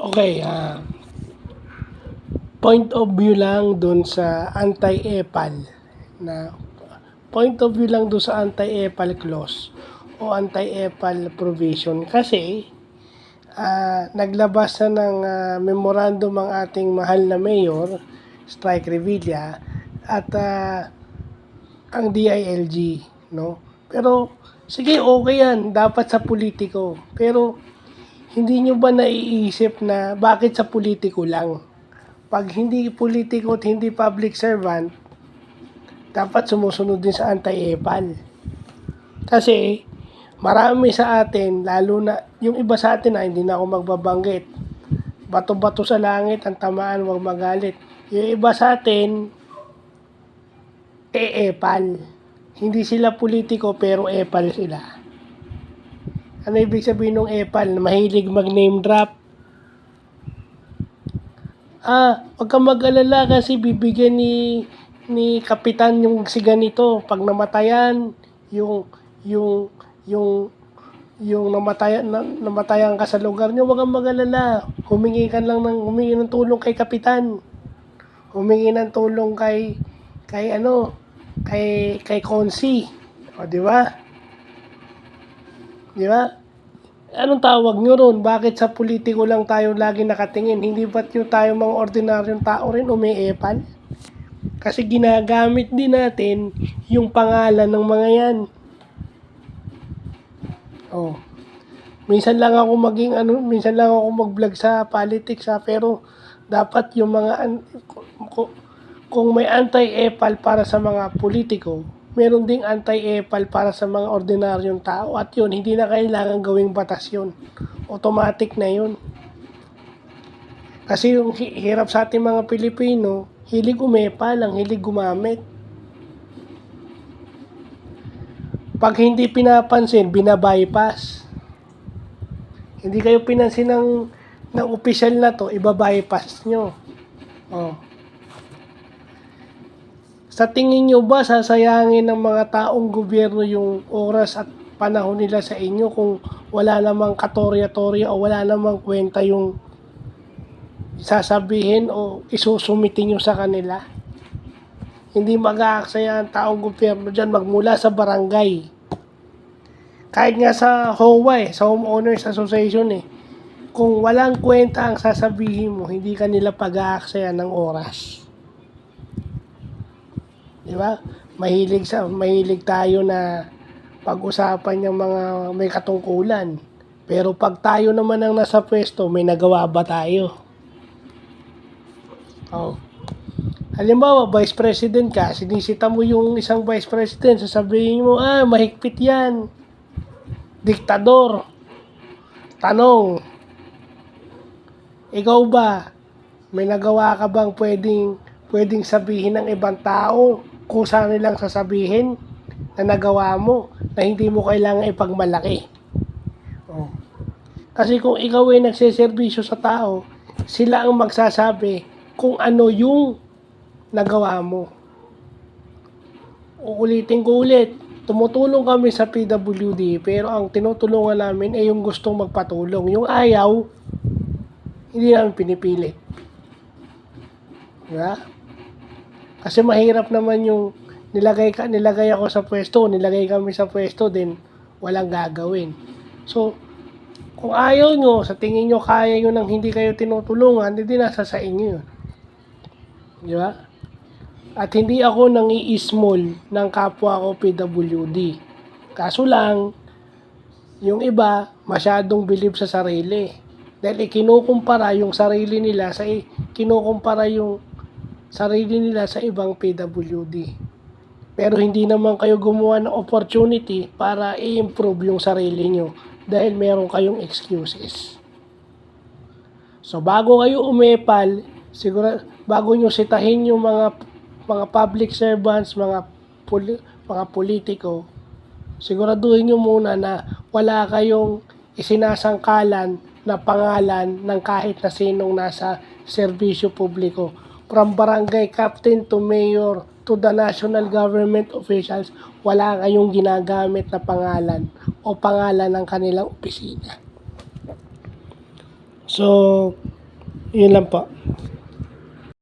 Okay, point of view lang dun sa anti-EPAL na point of view lang dun sa anti-EPAL clause o anti-EPAL provision kasi naglabas na ng memorandum ang ating mahal na mayor, Strike Revilla, at ang DILG, no? Pero sige, okay yan, dapat sa politiko. Pero hindi nyo ba naiisip na bakit sa politiko lang? Pag hindi politiko at hindi public servant, dapat sumusunod din sa anti-EPAL. Kasi marami sa atin, lalo na yung iba sa atin na hindi na ako magbabanggit. Bato-bato sa langit, ang tamaan, wag magalit. Yung iba sa atin, EPAL. Hindi sila politiko pero EPAL sila. Ano ibig sabihin ng EPAL? Mahilig mag-name drop. Huwag kang mag-alala kasi bibigyan ni kapitan yung si ganito. Pag namatayan, yung namatayan ka sa lugar niyo, huwag kang mag-alala. Humingi ng tulong kay kapitan. Humingi ng tulong kay Konsi. O, di ba? Di ba? Anong tawag nyo ron? Bakit sa politiko lang tayo lagi nakatingin? Hindi ba't yung tayo mga ordinaryong tao rin umiepal? Kasi ginagamit din natin yung pangalan ng mga yan. Oh. Minsan lang ako mag-vlog sa politics pero dapat yung mga kung may anti-EPAL para sa mga politiko, meron ding anti-EPAL para sa mga ordinaryong tao at yun, hindi na kailangan gawing batas yun. Automatic na yun. Kasi yung hirap sa ating mga Pilipino, hilig umepal, ang hilig gumamit. Pag hindi pinapansin, binabypass. Hindi kayo pinansin ng opisyal na to, ibabypass nyo. Oh. Sa tingin nyo ba sasayangin ng mga taong gobyerno yung oras at panahon nila sa inyo kung wala namang katorya-torya o wala namang kwenta yung sasabihin o isusumitin nyo sa kanila? Hindi mag-aaksaya ang taong gobyerno dyan magmula sa barangay. Kahit nga sa HOA sa Homeowners Association kung walang kwenta ang sasabihin mo, hindi kanila pag-aaksaya ng oras. Di ba? Mahilig tayo na pag-usapan yung mga may katungkulan. Pero pag tayo naman ang nasa pwesto, may nagawa ba tayo? Oh. Halimbawa, vice president ka, sinisita mo yung isang vice president, sasabihin mo, mahigpit yan. Diktador. Tanong, ikaw ba, may nagawa ka bang pwedeng sabihin ng ibang tao kung saan nilang sasabihin na nagawa mo na hindi mo kailangan ipagmalaki? Oh. Kasi kung ikaw ay nagseserbisyo sa tao, sila ang magsasabi kung ano yung nagawa mo. Uulitin ko ulit, tumutulong kami sa PWD pero ang tinutulungan namin ay yung gustong magpatulong. Yung ayaw, hindi namin pinipilit. Diba? Kasi mahirap naman yung nilagay ako sa pwesto, nilagay kami sa pwesto, din walang gagawin. So, kung ayaw nyo, sa tingin nyo kaya nyo nang hindi kayo tinutulungan, hindi nasa sa inyo yun. Di ba? At hindi ako nangi-small ng kapwa ko PWD. Kaso lang, yung iba, masyadong believe sa sarili. Dahil kinukumpara yung sarili nila sa ibang PWD. Pero hindi naman kayo gumawa ng opportunity para i-improve yung sarili nyo dahil meron kayong excuses. So bago kayo umepal, siguro bago nyo sitahin yung mga public servants, mga politiko, siguraduhin nyo muna na wala kayong isinasangkalan na pangalan ng kahit na sinong nasa serbisyo publiko. From barangay captain to mayor to the national government officials, wala kayong ginagamit na pangalan o pangalan ng kanilang opisina. So, yun lang po.